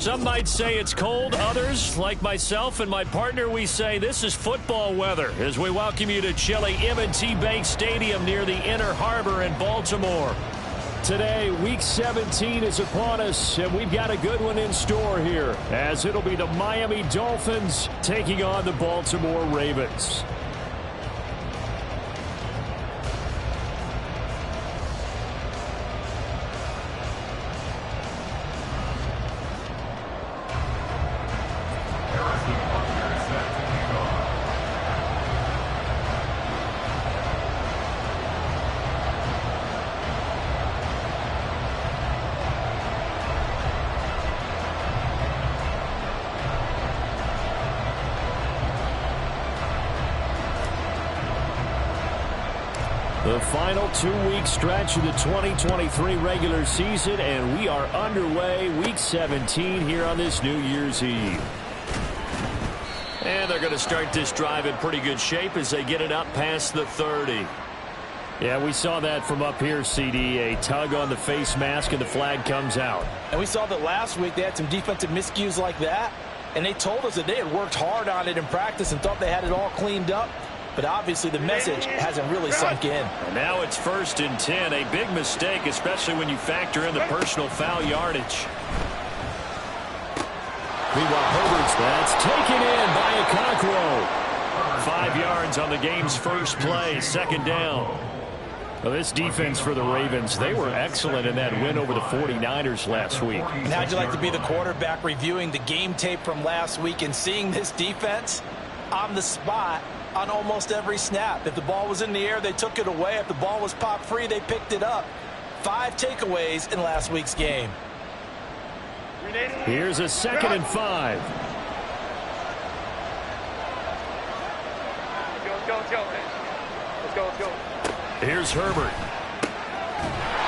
Some might say it's cold. Others, like myself and my partner, we say this is football weather as we welcome you to chilly M&T Bank Stadium near the Inner Harbor in Baltimore. Today, Week 17 is upon us, and we've got a good one in store here, as it'll be the Miami Dolphins taking on the Baltimore Ravens. The final 2-week stretch of the 2023 regular season, and we are underway Week 17 here on this New Year's Eve. And they're going to start this drive in pretty good shape as they get it up past the 30. Yeah, we saw that from up here, CD. A tug on the face mask, and the flag comes out. And we saw that last week they had some defensive miscues like that, and they told us that they had worked hard on it in practice and thought they had it all cleaned up. But obviously the message hasn't really sunk in. And now it's 1st and 10. A big mistake, especially when you factor in the personal foul yardage. Meanwhile, Herbert's that's taken in by Okonkwo. 5 yards on the game's first play, 2nd down. Well, this defense for the Ravens, they were excellent in that win over the 49ers last week. And how'd you like to be the quarterback reviewing the game tape from last week and seeing this defense on the spot on almost every snap? If the ball was in the air, they took it away. If the ball was popped free, they picked it up. 5 takeaways in last week's game. Here's a 2nd and 5. Let's go. Here's Herbert.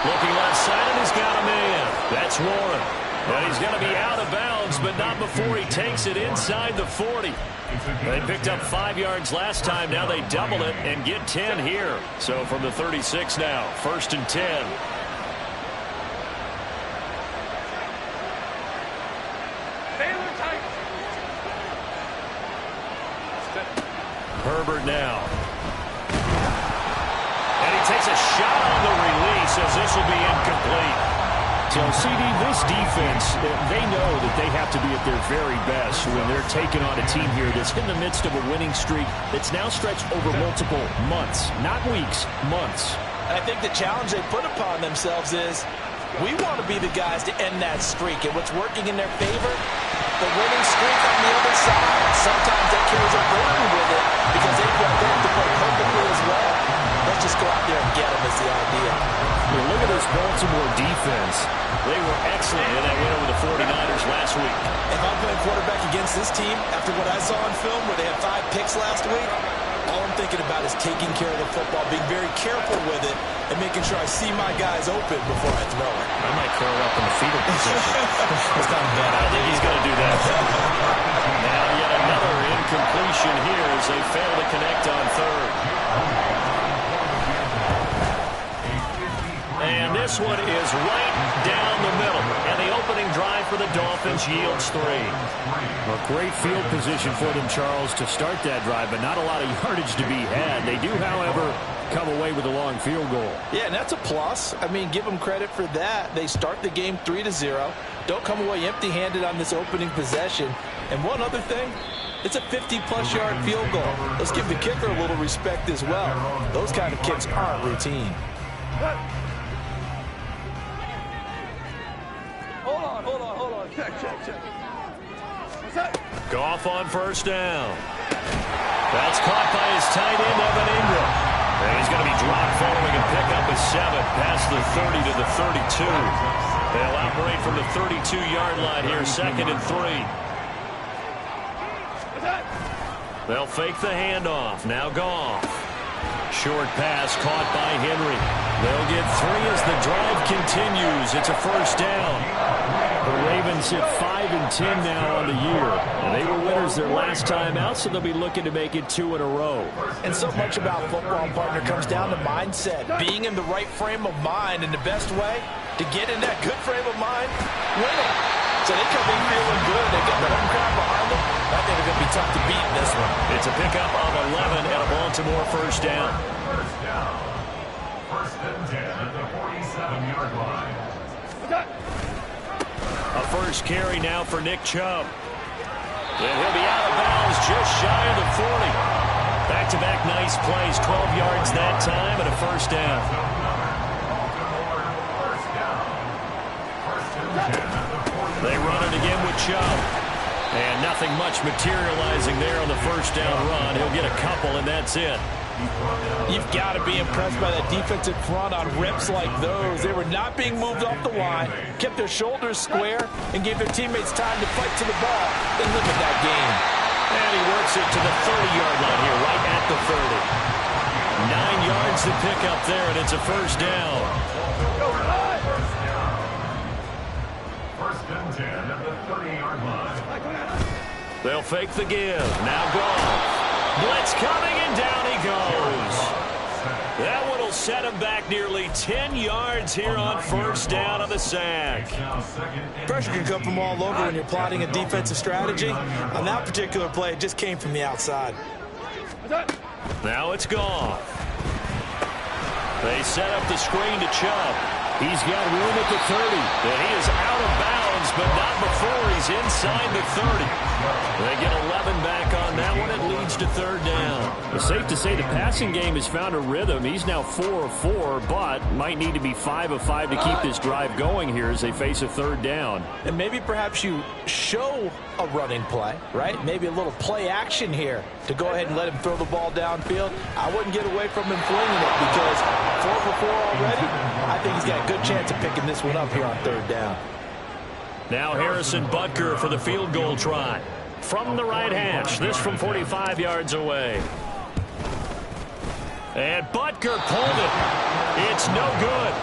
Looking left side, and he's got a man. That's Warren. And he's going to be out of bounds, but not before he takes it inside the 40. They picked up 5 yards last time. Now they double it and get 10 here. So from the 36 now, 1st and 10. Herbert now. And he takes a shot on the release as this will be incomplete. So, CD, this defense, they know that they have to be at their very best when they're taking on a team here that's in the midst of a winning streak that's now stretched over multiple months, not weeks, months. I think the challenge they put upon themselves is we want to be the guys to end that streak. And what's working in their favor? The winning streak on the other side. Sometimes that carries a burden with it because they've got them to play perfectly as well. Let's just go out there and get them is the idea. Look at this Baltimore defense. They were excellent in that win over the 49ers last week. If I'm playing quarterback against this team, after what I saw on film where they had 5 picks last week, all I'm thinking about is taking care of the football, being very careful with it, and making sure I see my guys open before I throw it. I might curl up in the fetal position. It's not bad. I think he's going to do that. Now yet another incompletion here as they fail to connect on 3rd. And this one is right down the middle. And the opening drive for the Dolphins yields 3. A great field position for them, Charles, to start that drive, but not a lot of yardage to be had. They do, however, come away with a long field goal. Yeah, and that's a plus. I mean, give them credit for that. They start the game 3-0. Don't come away empty-handed on this opening possession. And one other thing, it's a 50-plus yard field goal. Let's give the kicker a little respect as well. Those kind of kicks aren't routine. Hold on. Check. Goff on 1st down. That's caught by his tight end, Evan Ingram. And he's going to be dropped following a pickup of 7 past the 30 to the 32. They'll operate from the 32-yard line here, 2nd and 3. They'll fake the handoff. Now Goff. Short pass caught by Henry. They'll get 3 as the drive continues. It's a 1st down. The Ravens sit 5-10 now on the year. And they were winners their last time out, so they'll be looking to make it 2 in a row. And so much about football, partner, comes down to mindset. Being in the right frame of mind, and the best way to get in that good frame of mind, winning. So they come in feeling good. They got the home crowd behind them. I think they're going to be tough to beat in this one. It's a pickup of 11 and a Baltimore first down. First and 10 at the 47-yard line. A first carry now for Nick Chubb. And he'll be out of bounds just shy of the 40. Back-to-back nice plays, 12 yards that time and a first down. They run it again with Chubb. And nothing much materializing there on the first down run. He'll get a couple, and that's it. You've got to be impressed by that defensive front on rips like those. They were not being moved off the line, kept their shoulders square, and gave their teammates time to fight to the ball and limit that game. And he works it to the 30-yard line here, right at the 30. 9 yards to pick up there, and it's a first down. First and 10 at the 30-yard line. They'll fake the give. Now Goff. Blitz coming, and down he goes. That one will set him back nearly 10 yards here on first down of the sack. Pressure can come from all over when you're plotting a defensive strategy. On that particular play, it just came from the outside. Now it's Goff. They set up the screen to Chubb. He's got room at the 30. And he is out of bounds, but not before he's inside the 30. They get 11 back on that one. It leads to third down. It's safe to say the passing game has found a rhythm. He's now 4 of 4, but might need to be 5 of 5 to keep this drive going here as they face a third down. And maybe perhaps you show a running play, right? Maybe a little play action here to go ahead and let him throw the ball downfield. I wouldn't get away from him flinging it because 4 for 4 already. I think he's got a good chance of picking this one up here on third down. Now Harrison Butker for the field goal try. From the right hash, this from 45 yards away. And Butker pulled it. It's no good.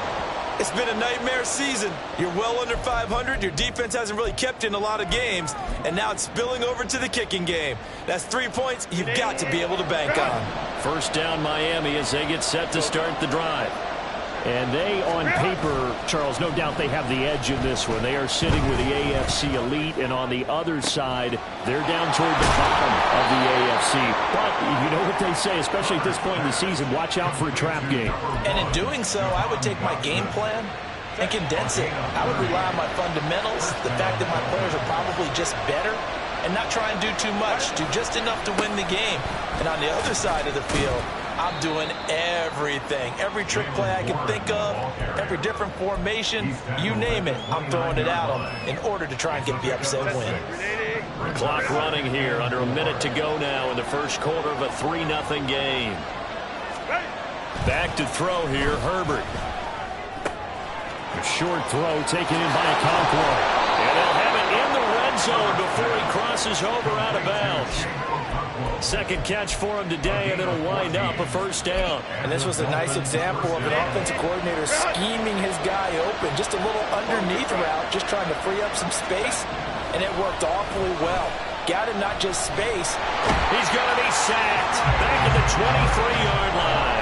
It's been a nightmare season. You're well under 500. Your defense hasn't really kept in a lot of games. And now it's spilling over to the kicking game. That's 3 points you've got to be able to bank on. First down Miami as they get set to start the drive. And they, on paper, Charles, no doubt they have the edge in this one. They are sitting with the AFC elite, and on the other side, they're down toward the bottom of the AFC. But you know what they say, especially at this point in the season, watch out for a trap game. And in doing so, I would take my game plan and condense it. I would rely on my fundamentals, the fact that my players are probably just better, and not try and do too much, do just enough to win the game. And on the other side of the field, I'm doing everything. Every trick play I can think of, every different formation, you name it, I'm throwing it at them in order to try and get the upset win. Clock running here, under a minute to go now in the first quarter of a 3-0 game. Back to throw here, Herbert. A short throw taken in by Okonkwo. And they'll have it in the red zone before he crosses over out of bounds. Second catch for him today, and it'll wind up a first down. And this was a nice example of an offensive coordinator scheming his guy open. Just a little underneath route, just trying to free up some space, and it worked awfully well. Got him not just space. He's going to be sacked. Back at the 23-yard line.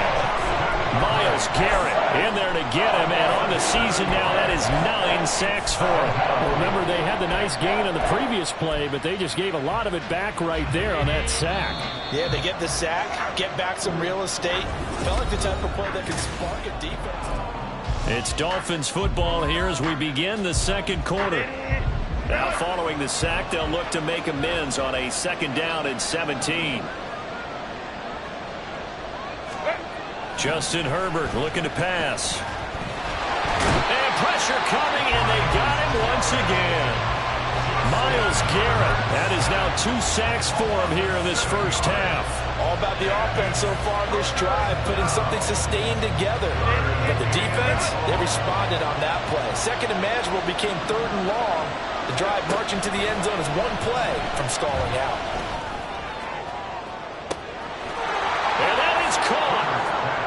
Myles Garrett in there to get him, and on the season now, that is 9 sacks for him. Well, remember, they had the nice gain on the previous play, but they just gave a lot of it back right there on that sack. Yeah, they get the sack, get back some real estate. Felt like the type of play that could spark a defense. It's Dolphins football here as we begin the second quarter. Now following the sack, they'll look to make amends on a second down and 17. Justin Herbert looking to pass. And pressure coming, and they got him once again. Myles Garrett, that is now 2 sacks for him here in this first half. All about the offense so far this drive, putting something sustained together. But the defense, they responded on that play. Second and manageable became third and long. The drive marching to the end zone is one play from stalling out. And that is caught.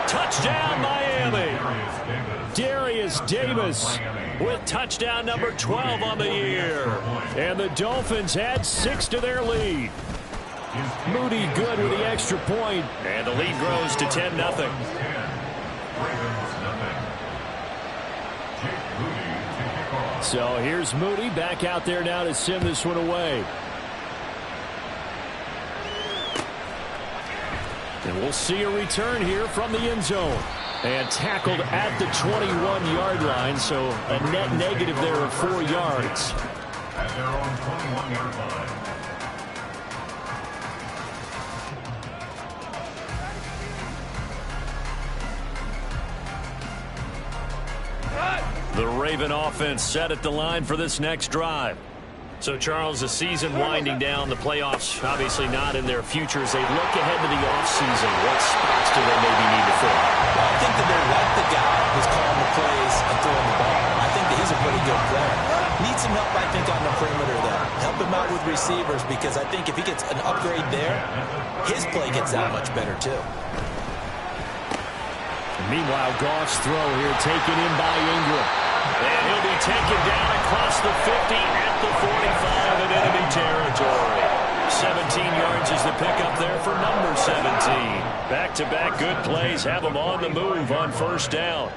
Touchdown, Miami. Darius Davis With touchdown number 12 on the year. And the Dolphins add 6 to their lead. Moody good with the extra point. And the lead grows to 10-0. So here's Moody back out there now to send this one away. And we'll see a return here from the end zone. And tackled at the 21-yard line, so a net negative there of 4 yards. At their own 21-yard line. The Raven offense set at the line for this next drive. So, Charles, the season winding down, the playoffs obviously not in their future as they look ahead to the offseason. What spots do they maybe need to fill? Well, I think that they like the guy who's calling the plays and throwing the ball. I think that he's a pretty good player. Needs some help, I think, on the perimeter, though. Help him out with receivers because I think if he gets an upgrade there, his play gets that much better, too. Meanwhile, Goff's throw here taken in by Ingram. And he'll be taken down across the 50 at the 45 of enemy territory. 17 yards is the pickup there for number 17. Back-to-back good plays have him on the move on first down.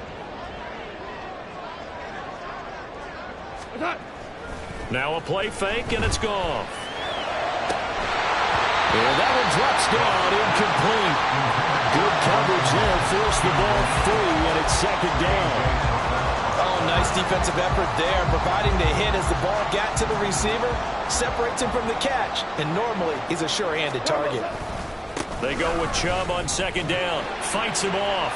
Now a play fake, and it's gone. And that one drops down, incomplete. Good coverage there, forced the ball free, and it's second down. Oh, nice defensive effort there, providing the hit as the ball got to the receiver, separates him from the catch, and normally he's a sure-handed target. They go with Chubb on second down, fights him off.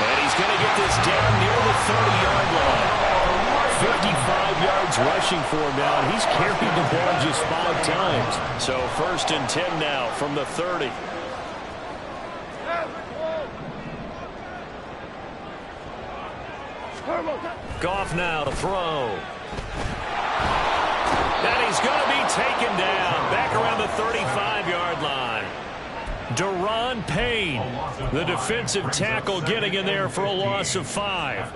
And he's going to get this down near the 30-yard line. 55 yards rushing for him now, and he's carried the ball just 5 times. So 1st and 10 now from the 30. Goff now to throw. And he's going to be taken down back around the 35-yard line. Daron Payne, the defensive tackle, getting in there for a loss of 5.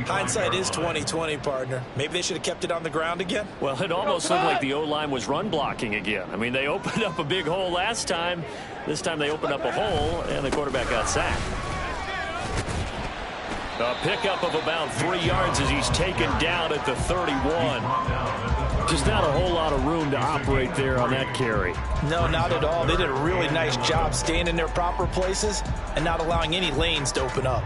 Hindsight is 20/20, partner. Maybe they should have kept it on the ground again. Well, it almost looked like the O-line was run blocking again. I mean, they opened up a big hole last time. This time they opened up a hole, and the quarterback got sacked. A pickup of about 3 yards as he's taken down at the 31. Just not a whole lot of room to operate there on that carry. No, not at all. They did a really nice job staying in their proper places and not allowing any lanes to open up.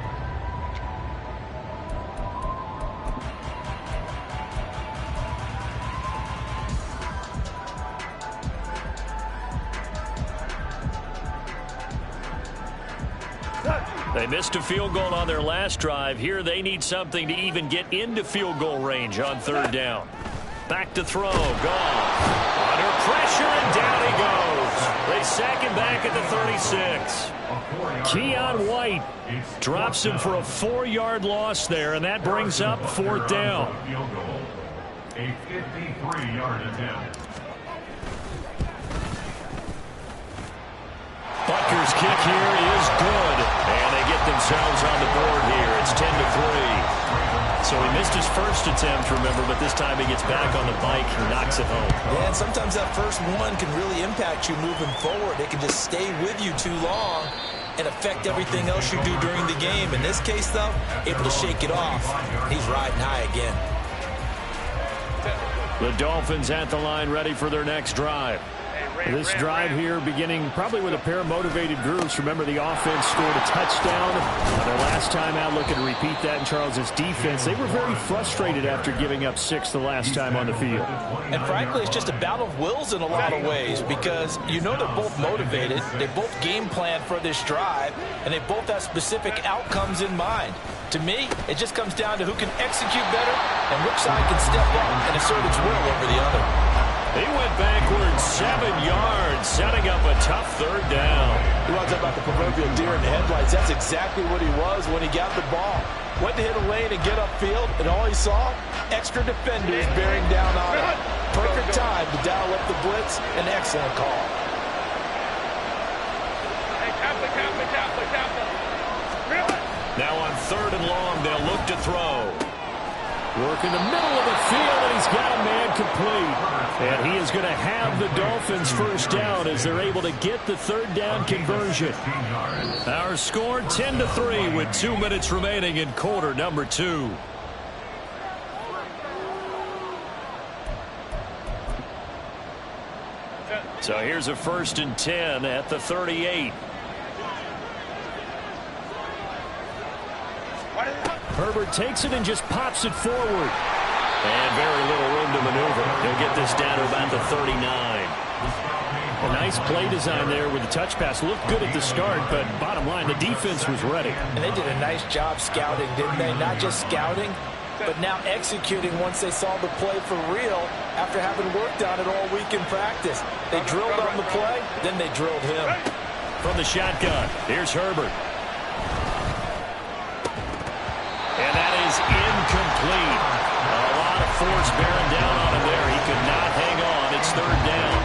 They missed a field goal on their last drive. Here they need something to even get into field goal range on 3rd down. Back to throw. Goff. Under pressure, and down he goes. They sack him back at the 36. Keion White drops him for a 4-yard loss there, and that brings up 4th down. A 53-yard attempt. Butker's kick here is good, and they get themselves on the board here. It's 10-3. So he missed his first attempt, remember, but this time he gets back on the bike and knocks it home. Yeah, and sometimes that first one can really impact you moving forward. It can just stay with you too long and affect everything else you do during the game. In this case, though, able to shake it off. He's riding high again. The Dolphins at the line, ready for their next drive. This drive here beginning probably with a pair of motivated groups. Remember, the offense scored a touchdown. Their last time out, looking to repeat that in Charles's defense. They were very frustrated after giving up 6 the last time on the field. And frankly, it's just a battle of wills in a lot of ways because you know they're both motivated. They both game plan for this drive, and they both have specific outcomes in mind. To me, it just comes down to who can execute better and which side can step up and assert its will over the other. He went backwards 7 yards, setting up a tough 3rd down. You want to talk about the proverbial deer in the headlights. That's exactly what he was when he got the ball. Went to hit a lane and get upfield, and all he saw, extra defenders bearing down on him. Perfect time to dial up the blitz. An excellent call. Now on 3rd and long, they'll look to throw. Work in the middle of the field, and he's got a man complete. And he is going to have the Dolphins first down as they're able to get the 3rd down conversion. Our score 10-3 with 2 minutes remaining in quarter number 2. So here's a 1st and 10 at the 38. Herbert takes it and just pops it forward. And very little room to maneuver. He'll get this down to about the 39. A nice play design there with the touch pass. Looked good at the start, but bottom line, the defense was ready. And they did a nice job scouting, didn't they? Not just scouting, but now executing once they saw the play for real after having worked on it all week in practice. They drilled on the play, then they drilled him. From the shotgun, here's Herbert. And that is incomplete. A lot of force bearing down on him there. He could not hang on. It's 3rd down.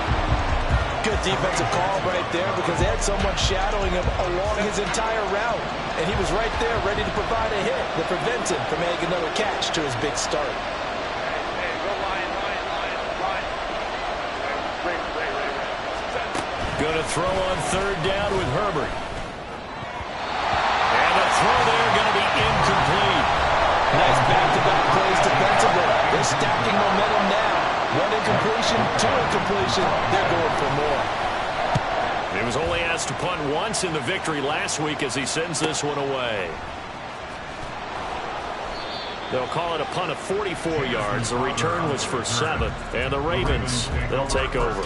Good defensive call right there because they had someone shadowing him along his entire route. And he was right there ready to provide a hit that prevents him from making another catch to his big start. Going to throw on 3rd down with Herbert. And the throw there going to be incomplete. Nice back-to-back plays defensively. They're stacking momentum now. 1 incompletion, 2 incompletion. They're going for more. He was only asked to punt once in the victory last week as he sends this one away. They'll call it a punt of 44 yards. The return was for 7. And the Ravens, they'll take over.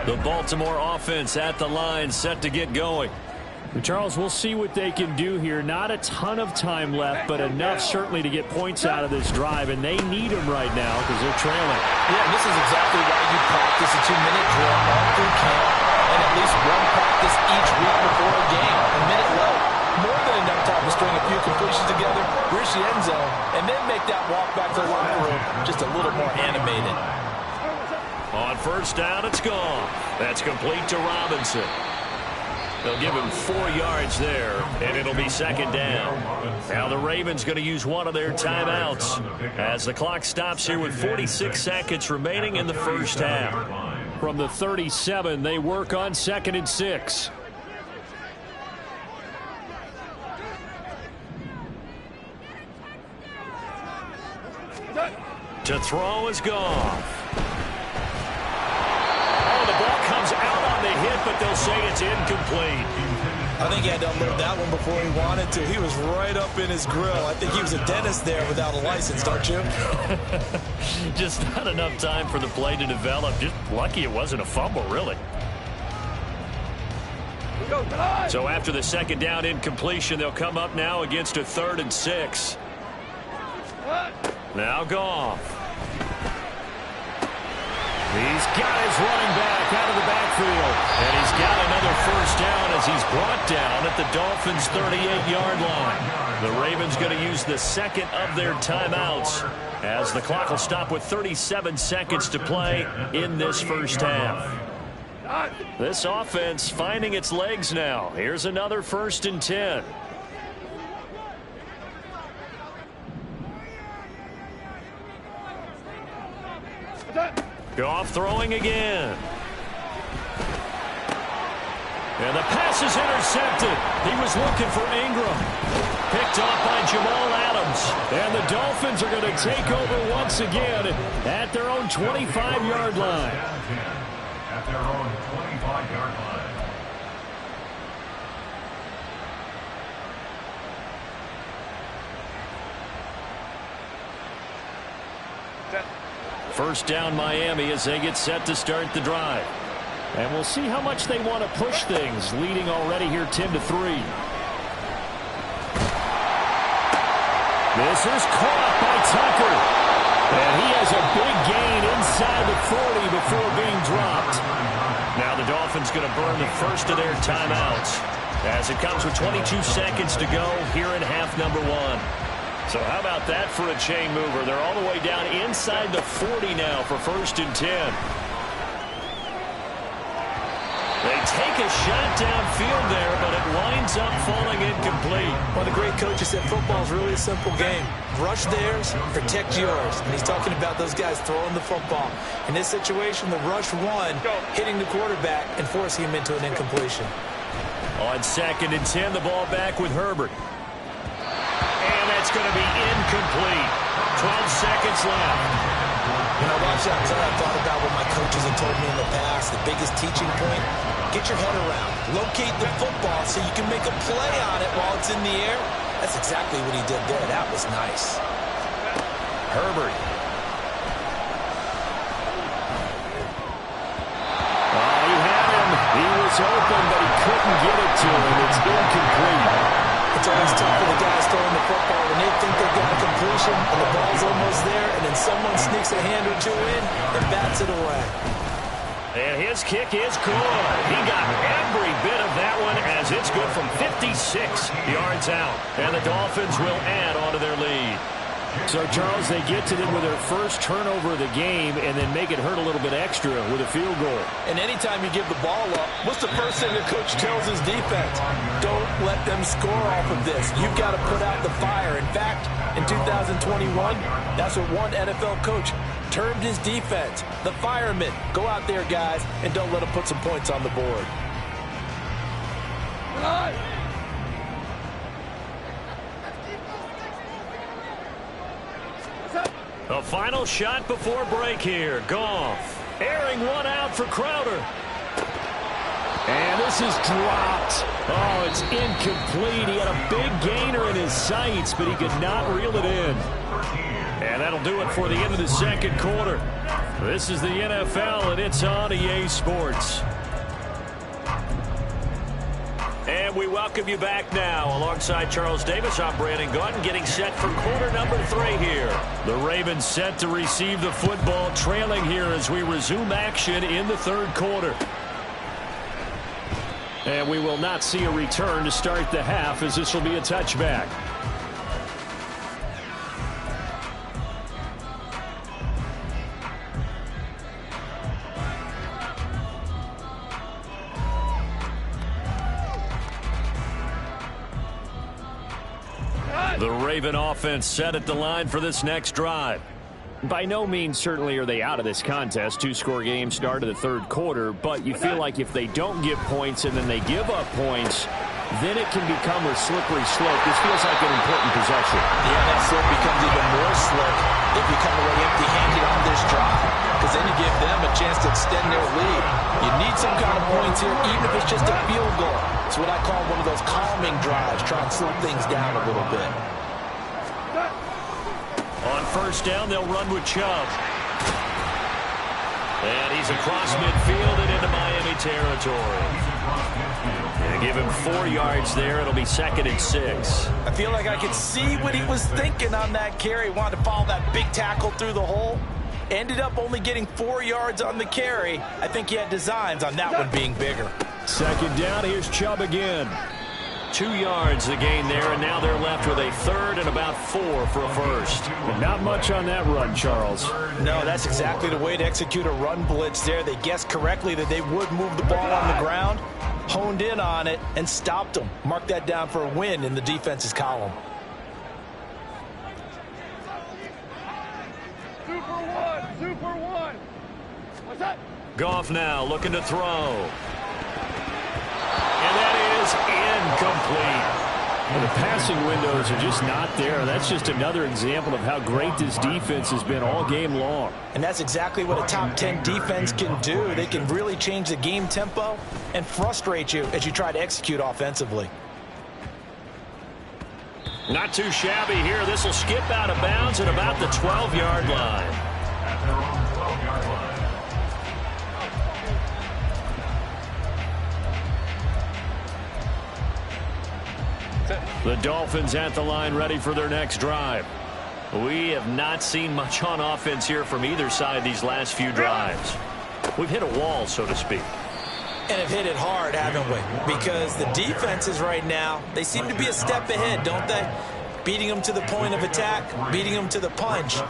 The Baltimore offense at the line, set to get going. Charles, we'll see what they can do here. Not a ton of time left, but enough certainly to get points out of this drive, and they need them right now because they're trailing. Yeah, this is exactly why you practice a 2-minute drill all through camp and at least one practice each week before a game. A minute left, more than enough time to string a few completions together, reach the end zone, and then make that walk back to the locker room just a little more animated. On 1st down, it's gone. That's complete to Robinson. They'll give him 4 yards there, and it'll be 2nd down. Now the Ravens going to use one of their timeouts as the clock stops here with 46 seconds remaining in the 1st half. From the 37, they work on 2nd and 6. To throw is gone. The ball comes out on the hit, but they'll say it's incomplete. I think he had to unload that one before he wanted to. He was right up in his grill. I think he was a dentist there without a license, don't you? Just not enough time for the play to develop. Just lucky it wasn't a fumble, really. So after the 2nd down incompletion, they'll come up now against a 3rd and 6. Now Goff. He's got his running back out of the backfield. And he's got another 1st down as he's brought down at the Dolphins' 38-yard line. The Ravens going to use the 2nd of their timeouts as the clock will stop with 37 seconds to play in this 1st half. This offense finding its legs now. Here's another 1st and 10. Goff throwing again. And the pass is intercepted. He was looking for Ingram. Picked off by Jamal Adams. And the Dolphins are going to take over once again at their own 25-yard line. At their own 25-yard line. First down Miami as they get set to start the drive. And we'll see how much they want to push things, leading already here 10-3. This is caught by Tucker. And he has a big gain inside the 40 before being dropped. Now the Dolphins going to burn the first of their timeouts as it comes with 22 seconds to go here in half number 1. So how about that for a chain mover? They're all the way down inside the 40 now for 1st and 10. They take a shot downfield there, but it winds up falling incomplete. One of the great coaches said football is really a simple game. Rush theirs, protect yours. And he's talking about those guys throwing the football. In this situation, the rush one, hitting the quarterback and forcing him into an incompletion. On 2nd and 10, the ball back with Herbert. And that's going to be incomplete. 12 seconds left. When I watch that play, I thought about what my coaches have told me in the past. The biggest teaching point, get your head around. Locate the football so you can make a play on it while it's in the air. That's exactly what he did there. That was nice. Herbert. Oh, he had him. He was open, but he couldn't get it to him. It's incomplete. It's always tough for the guys throwing the football when they think they've got a completion and the ball's almost there, and then someone sneaks a hand or two in and bats it away. And his kick is good. He got every bit of that one as it's good from 56 yards out. And the Dolphins will add on to their lead. So, Charles, they get to them with their first turnover of the game and then make it hurt a little bit extra with a field goal. And anytime you give the ball up, what's the first thing the coach tells his defense? Don't let them score off of this. You've got to put out the fire. In fact, in 2021, that's what one NFL coach termed his defense. The firemen. Go out there, guys, and don't let them put some points on the board. The final shot before break here. Goff airing one out for Crowder. And this is dropped. Oh, it's incomplete. He had a big gainer in his sights, but he could not reel it in. And that'll do it for the end of the second quarter. This is the NFL, and it's on EA Sports. And we welcome you back now. Alongside Charles Davis, I'm Brandon Gaudin, getting set for quarter number 3 here. The Ravens set to receive the football, trailing here as we resume action in the third quarter. And we will not see a return to start the half, as this will be a touchback. The Raven offense set at the line for this next drive. By no means certainly are they out of this contest. 2-score game start of the third quarter, but you feel like if they don't get points and then they give up points, then it can become a slippery slope. This feels like an important possession. Yeah, that slope becomes even more slick if you come away empty-handed on this drive, because then you give them a chance to extend their lead. You need some kind of points here, even if it's just a field goal. It's what I call one of those calming drives, try and slow things down a little bit. On first down, they'll run with Chubb. And he's across midfield and into Miami territory. And give him 4 yards there. It'll be 2nd and 6. I feel like I could see what he was thinking on that carry. Wanted to follow that big tackle through the hole. Ended up only getting 4 yards on the carry. I think he had designs on that one being bigger. Second down, here's Chubb again. 2 yards the gain there, and now they're left with a third and about 4 for a first. And not much on that run, Charles. No, that's exactly the way to execute a run blitz there. They guessed correctly that they would move the ball on the ground, honed in on it, and stopped them. Mark that down for a win in the defense's column. Super one. What's that? Goff now looking to throw. And that is incomplete. Well, the passing windows are just not there. That's just another example of how great this defense has been all game long. And that's exactly what a top 10 defense can do. They can really change the game tempo and frustrate you as you try to execute offensively. Not too shabby here. This will skip out of bounds at about the 12-yard line. At their own 12-yard line. The Dolphins at the line, ready for their next drive. We have not seen much on offense here from either side these last few drives. We've hit a wall, so to speak. And have hit it hard, haven't we? Because the defenses right now, they seem to be a step ahead, don't they? Beating them to the point of attack, beating them to the punch.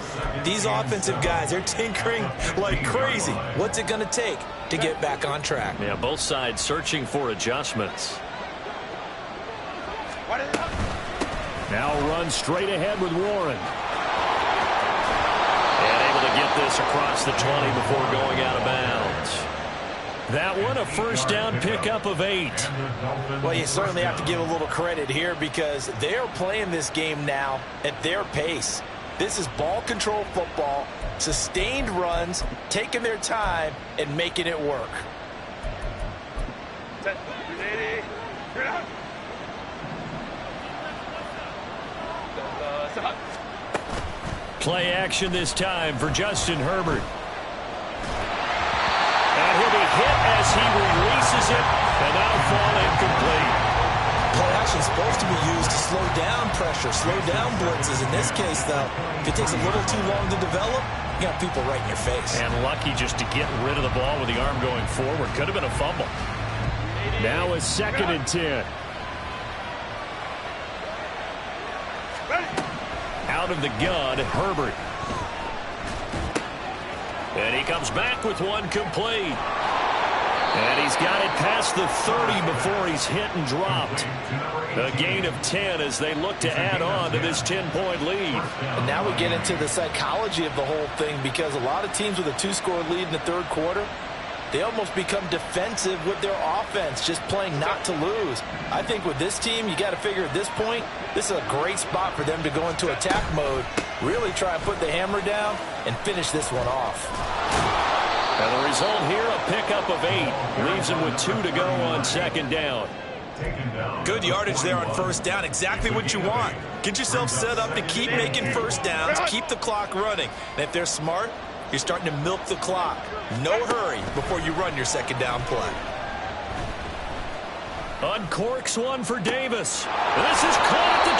These offensive guys, they're tinkering like crazy. What's it going to take to get back on track? Yeah, both sides searching for adjustments. Now run straight ahead with Warren. And able to get this across the 20 before going out of bounds. That one, a first down pickup of 8. Well, you certainly have to give a little credit here because they're playing this game now at their pace. This is ball control football, sustained runs, taking their time, and making it work. Set. Ready. Turn out. Stop. Play action this time for Justin Herbert. And he'll be hit as he releases it, and that'll fall incomplete. Play action is supposed to be used to slow down pressure, slow down blitzes. In this case, though, if it takes a little too long to develop, you got people right in your face. And lucky just to get rid of the ball with the arm going forward. Could have been a fumble. Now a 2nd and 10. Out of the gun, Herbert. And he comes back with one complete. And he's got it past the 30 before he's hit and dropped. A gain of 10 as they look to add on to this 10-point lead. And now we get into the psychology of the whole thing, because a lot of teams with a 2-score lead in the third quarter, they almost become defensive with their offense, just playing not to lose. I think with this team, you got to figure at this point, this is a great spot for them to go into attack mode, really try and put the hammer down and finish this one off. And the result here, a pickup of 8. Leaves him with 2 to go on 2nd down. Good yardage there on first down. Exactly what you want. Get yourself set up to keep making first downs, keep the clock running. And if they're smart, you're starting to milk the clock. No hurry before you run your 2nd down play. Uncorks one for Davis. This is caught at the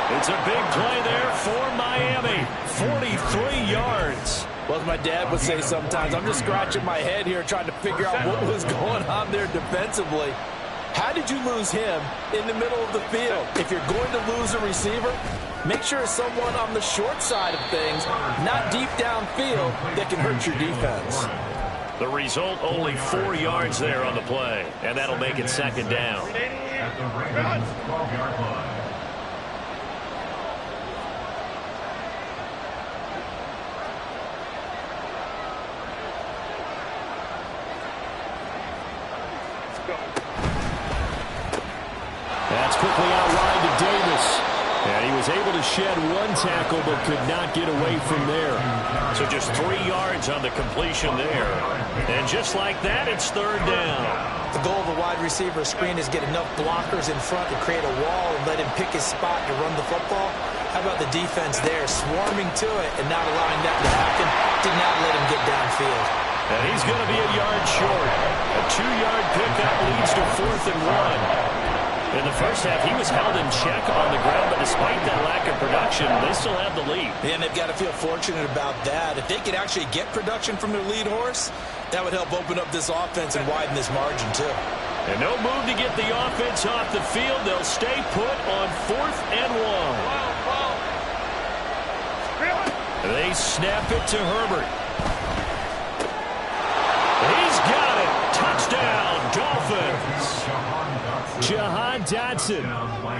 20. It's a big play there for Miami. 43 yards. Well, as my dad would say sometimes, I'm just scratching my head here trying to figure out what was going on there defensively. How did you lose him in the middle of the field? If you're going to lose a receiver, make sure it's someone on the short side of things, not deep downfield, that can hurt your defense. The result, only 4 yards there on the play, and that'll make it 2nd down. At the Ravens' 12-yard line. That's quickly outlined to Davis. And he was able to shed 1 tackle but could not get away from there. So just 3 yards on the completion there. And just like that, it's 3rd down. The goal of a wide receiver screen is get enough blockers in front to create a wall and let him pick his spot to run the football. How about the defense there, swarming to it and not allowing that to happen? Did not let him get downfield. And he's going to be a yard short. A 2-yard pickup leads to 4th and 1. In the first half, he was held in check on the ground, but despite that lack of production, they still have the lead. And they've got to feel fortunate about that. If they could actually get production from their lead horse, that would help open up this offense and widen this margin, too. And no move to get the offense off the field. They'll stay put on 4th and 1. They snap it to Herbert. He's got it. Touchdown, Dolphins. Jahan Dotson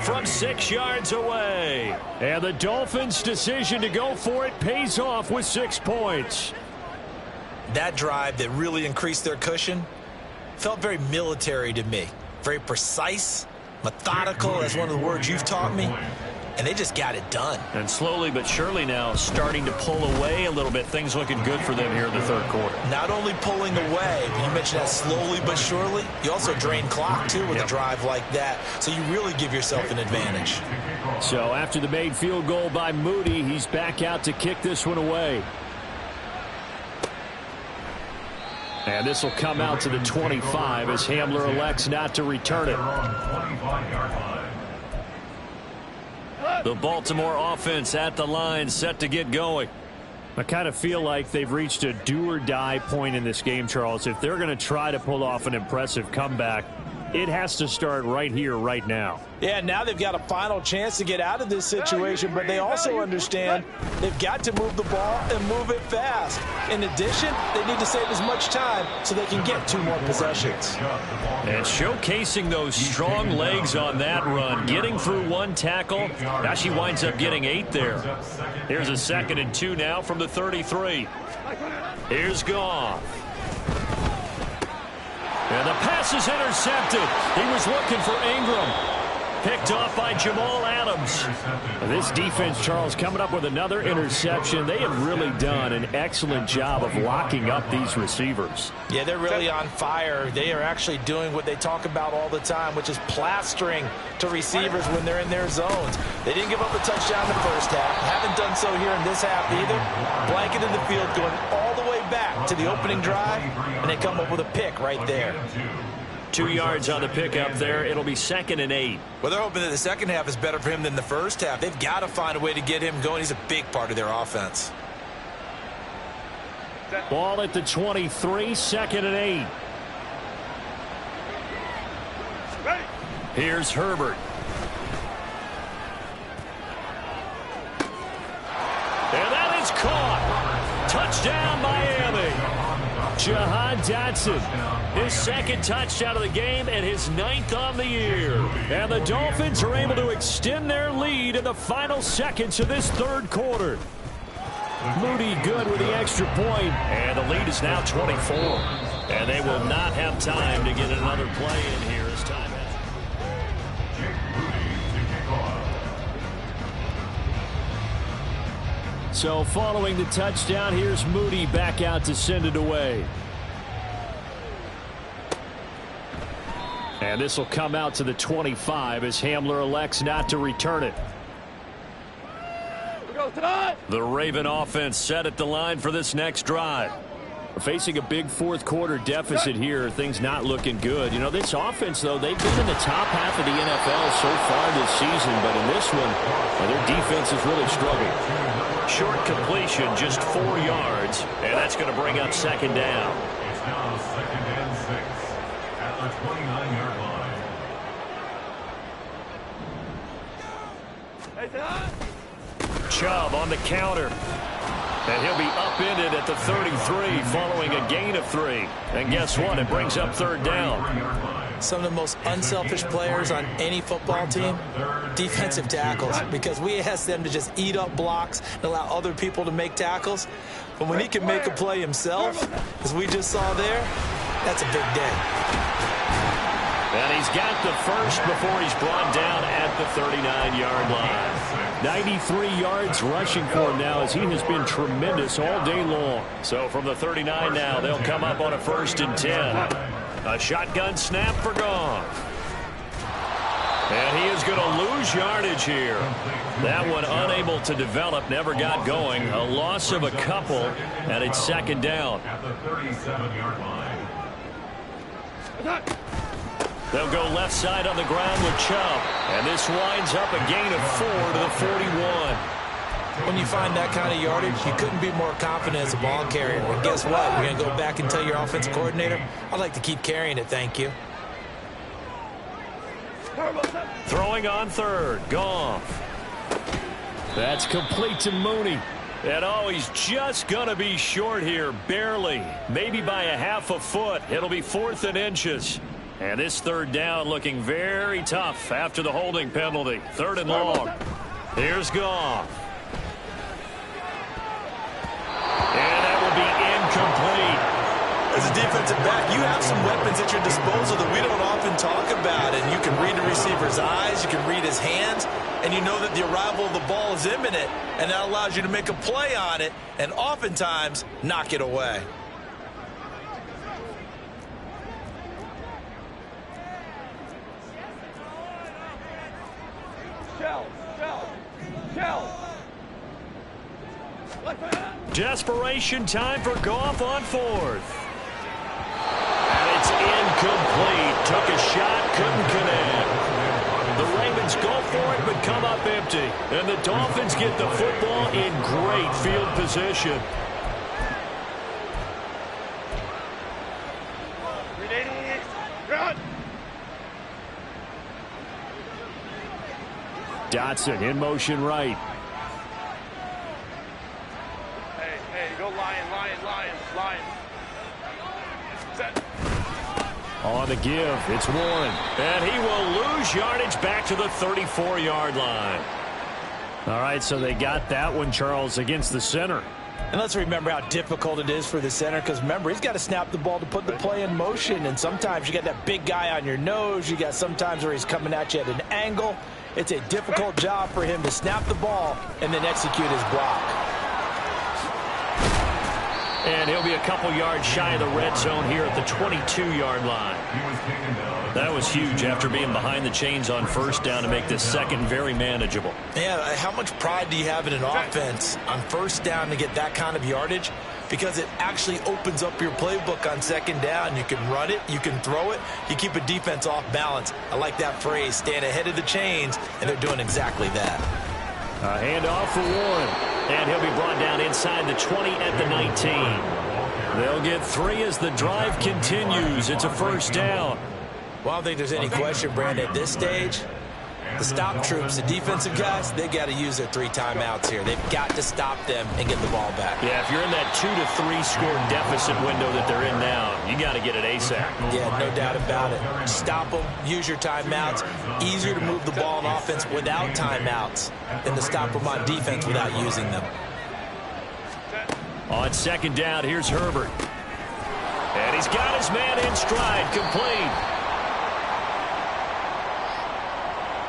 From 6 yards away. And the Dolphins' decision to go for it pays off with 6 points. That drive that really increased their cushion felt very military to me. Very precise, methodical, that's one of the words you've taught me. And they just got it done. And slowly but surely now starting to pull away a little bit. Things looking good for them here in the third quarter. Not only pulling away, but you mentioned that slowly but surely. You also drain clock, too, with a drive like that. So you really give yourself an advantage. So after the made field goal by Moody, he's back out to kick this one away. And this will come out to the 25 as Hamler elects not to return it. The Baltimore offense at the line, set to get going. I kind of feel like they've reached a do-or-die point in this game, Charles. If they're going to try to pull off an impressive comeback, it has to start right here, right now. Yeah, now they've got a final chance to get out of this situation, but they also understand they've got to move the ball and move it fast. In addition, they need to save as much time so they can get 2 more possessions. And showcasing those strong legs on that run, getting through 1 tackle. Now she winds up getting 8 there. Here's a 2nd and 2 now from the 33. Here's Goff. And the pass is intercepted. He was looking for Ingram. picked off by Jamal Adams. This defense, Charles, coming up with another interception. They have really done an excellent job of locking up these receivers. Yeah, they're really on fire. They are actually doing what they talk about all the time, which is plastering to receivers when they're in their zones. They didn't give up a touchdown in the first half. Haven't done so here in this half either. Blanket in the field going all the way back to the opening drive, and they come up with a pick right there. 2 yards on the pickup there. It'll be 2nd and 8. Well, they're hoping that the second half is better for him than the first half. They've got to find a way to get him going. He's a big part of their offense. Ball at the 23, 2nd and 8. Here's Herbert. And that is caught. Touchdown, Miami. Jahan Dotson, his 2nd touchdown of the game and his 9th on the year. And the Dolphins are able to extend their lead in the final seconds of this 3rd quarter. Moody good with the extra point, and the lead is now 24. And they will not have time to get another play in here as time has. So following the touchdown, here's Moody back out to send it away. And this will come out to the 25 as Hamler elects not to return it. The Raven offense set at the line for this next drive. Facing a big 4th quarter deficit here, things not looking good. You know, this offense, though, they've been in the top half of the NFL so far this season, but in this one, their defense has really struggled. Short completion, just 4 yards, and that's going to bring up 2nd down. It's now 2nd and 6 at the 29-yard line. Chubb on the counter. And he'll be upended at the 33 following a gain of 3. And guess what? It brings up 3rd down. Some of the most unselfish players on any football team, defensive tackles, because we ask them to just eat up blocks and allow other people to make tackles. But when he can make a play himself, as we just saw there, that's a big day. And he's got the first before he's brought down at the 39-yard line. 93 yards rushing for him now as he has been tremendous all day long. So from the 39 now, they'll come up on a 1st and 10. A shotgun snap for Goff. And he is going to lose yardage here. That one unable to develop, never got going. A loss of a couple, and it's 2nd down. At the 37-yard line. They'll go left side on the ground with Chubb. And this winds up a gain of 4 to the 41. When you find that kind of yardage, you couldn't be more confident as a ball carrier. And guess what? You're going to go back and tell your offensive coordinator, I'd like to keep carrying it, thank you. Throwing on 3rd, Goff. That's complete to Mooney. And oh, he's just going to be short here, barely. Maybe by a half a foot. It'll be 4th and inches. And this 3rd down looking very tough after the holding penalty. 3rd and long. Here's Goff. And that will be incomplete. As a defensive back, you have some weapons at your disposal that we don't often talk about. And you can read the receiver's eyes, you can read his hands, and you know that the arrival of the ball is imminent. And that allows you to make a play on it and oftentimes knock it away. Desperation time for Goff on 4th. And it's incomplete. Took a shot, couldn't connect. The Ravens go for it, but come up empty. And the Dolphins get the football in great field position. Dotson in motion right. Hey, go Lion. Set. On the give, it's Warren. And he will lose yardage back to the 34-yard line. All right, so they got that one, Charles, against the center. And let's remember how difficult it is for the center, because remember, he's got to snap the ball to put the play in motion, and sometimes you got that big guy on your nose. You got sometimes where he's coming at you at an angle. It's a difficult job for him to snap the ball and then execute his block. And he'll be a couple yards shy of the red zone here at the 22-yard line. That was huge after being behind the chains on first down to make this second very manageable. Yeah, how much pride do you have in an offense on first down to get that kind of yardage? Because it actually opens up your playbook on second down. You can run it, you can throw it, you keep a defense off balance. I like that phrase, stand ahead of the chains, and they're doing exactly that. A handoff for Warren, and he'll be brought down inside the 20 at the 19. They'll get 3 as the drive continues. It's a first down. Well, I don't think there's any question, Brandon, at this stage, the stop troops, the defensive guys, they got to use their 3 timeouts here. They've got to stop them and get the ball back. Yeah, if you're in that 2 to 3 score deficit window that they're in now, you got to get it ASAP. Yeah, no doubt about it. Stop them, use your timeouts. Easier to move the ball on offense without timeouts than to stop them on defense without using them. On second down, here's Herbert. And he's got his man in stride, complete.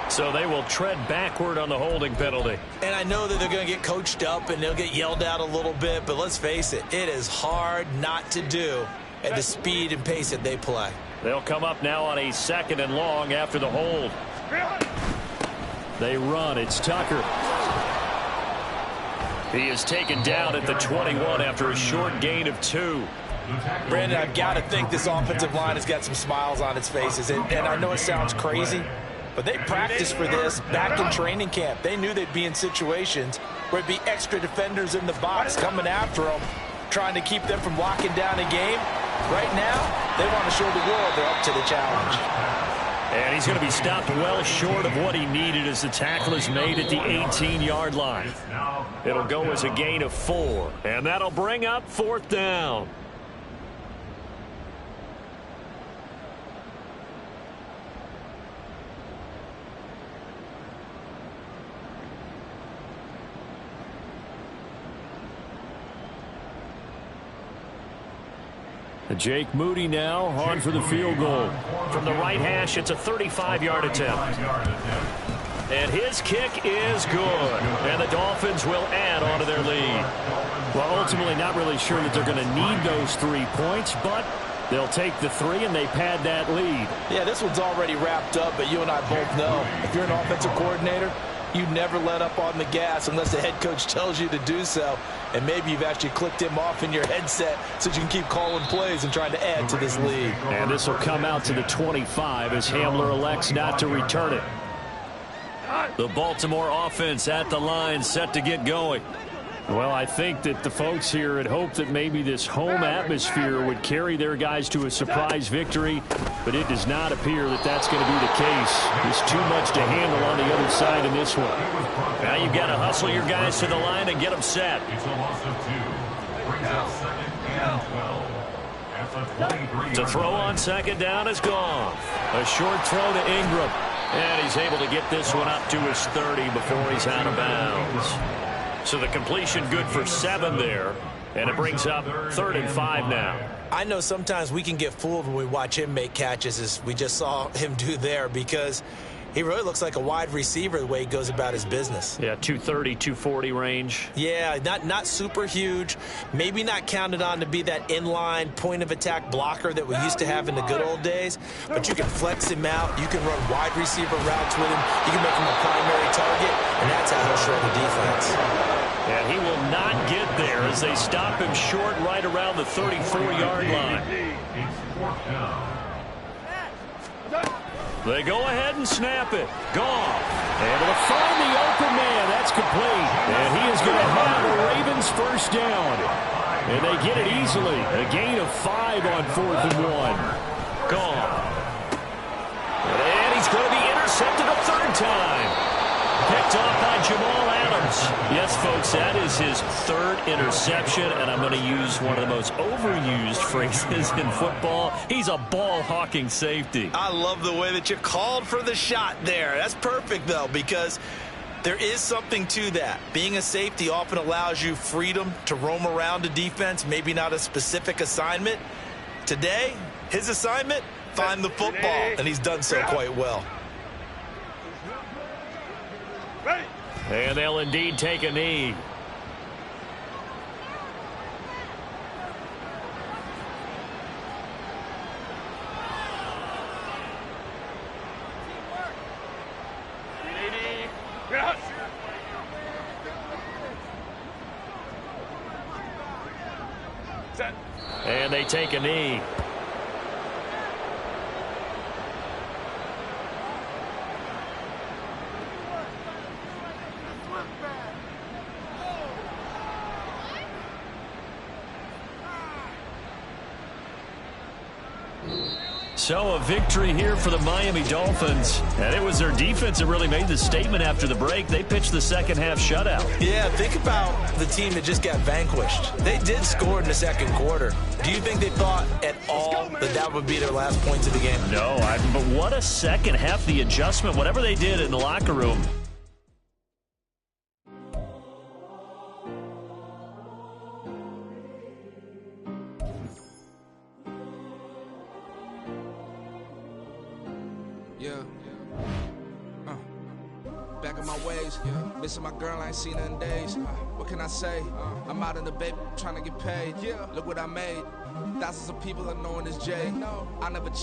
So they will tread backward on the holding penalty. And I know that they're going to get coached up and they'll get yelled at a little bit, but let's face it, it is hard not to do at the speed and pace that they play. They'll come up now on a 2nd and long after the hold. They run. It's Tucker. He is taken down at the 21 after a short gain of 2. Brandon, I've got to think this offensive line has got some smiles on its faces, and I know it sounds crazy, but they practiced for this back in training camp. They knew they'd be in situations where it'd be extra defenders in the box coming after them, trying to keep them from locking down a game. Right now, they want to show the world they're up to the challenge. And he's going to be stopped well short of what he needed as the tackle is made at the 18-yard line. It'll go as a gain of 4, and that'll bring up 4th down. Jake Moody now on for the field goal. From the right hash, it's a 35-yard attempt. And his kick is good. And the Dolphins will add on to their lead. Well, ultimately not really sure that they're going to need those 3 points, but they'll take the 3 and they pad that lead. Yeah, this one's already wrapped up, but you and I both know if you're an offensive coordinator, you never let up on the gas unless the head coach tells you to do so. And maybe you've actually clicked him off in your headset so you can keep calling plays and trying to add to this lead. And this will come out to the 25 as Hamler elects not to return it. The Baltimore offense at the line, set to get going. Well, I think that the folks here had hoped that maybe this home atmosphere would carry their guys to a surprise victory, but it does not appear that that's going to be the case. There's too much to handle on the other side in this one. Now you've got to hustle your guys to the line and get them set. It's a loss of 2. Brings out 2nd and 12. At the 23. To throw on second down is gone. A short throw to Ingram. And he's able to get this one up to his 30 before he's out of bounds. So the completion good for 7 there. And it brings up 3rd and 5 now. I know sometimes we can get fooled when we watch him make catches, as we just saw him do there, because he really looks like a wide receiver the way he goes about his business. Yeah, 230, 240 range. Yeah, not super huge. Maybe not counted on to be that inline point-of-attack blocker that we used to have in the good old days. But you can flex him out. You can run wide receiver routes with him. You can make him a primary target, and that's how he'll shred the defense. And he will not get there as they stop him short right around the 34-yard line. They go ahead and snap it. Goff able to find the open man. That's complete. And he is going to have the Ravens first down. And they get it easily. A gain of 5 on 4th and 1. Goff. And he's going to be intercepted a 3rd time. Picked off by Jamal Adams. Yes, folks, that is his 3rd interception, and I'm going to use one of the most overused phrases in football. He's a ball-hawking safety. I love the way that you called for the shot there. That's perfect, though, because There is something to that. Being a safety often allows you freedom to roam around the defense, maybe not a specific assignment. Today, his assignment, find the football, and he's done so quite well. And they'll indeed take a knee. And they take a knee. So a victory here for the Miami Dolphins. And it was their defense that really made the statement after the break. They pitched the second half shutout. Yeah, think about the team that just got vanquished. They did score in the second quarter. Do you think they thought at all that that would be their last points of the game? No, but what a second half, the adjustment, whatever they did in the locker room. Back in my ways, missing my girl, I ain't seen her in days. What can I say? I'm out in the baby, trying to get paid. Look what I made. Thousands of people are knowing this Jay. I never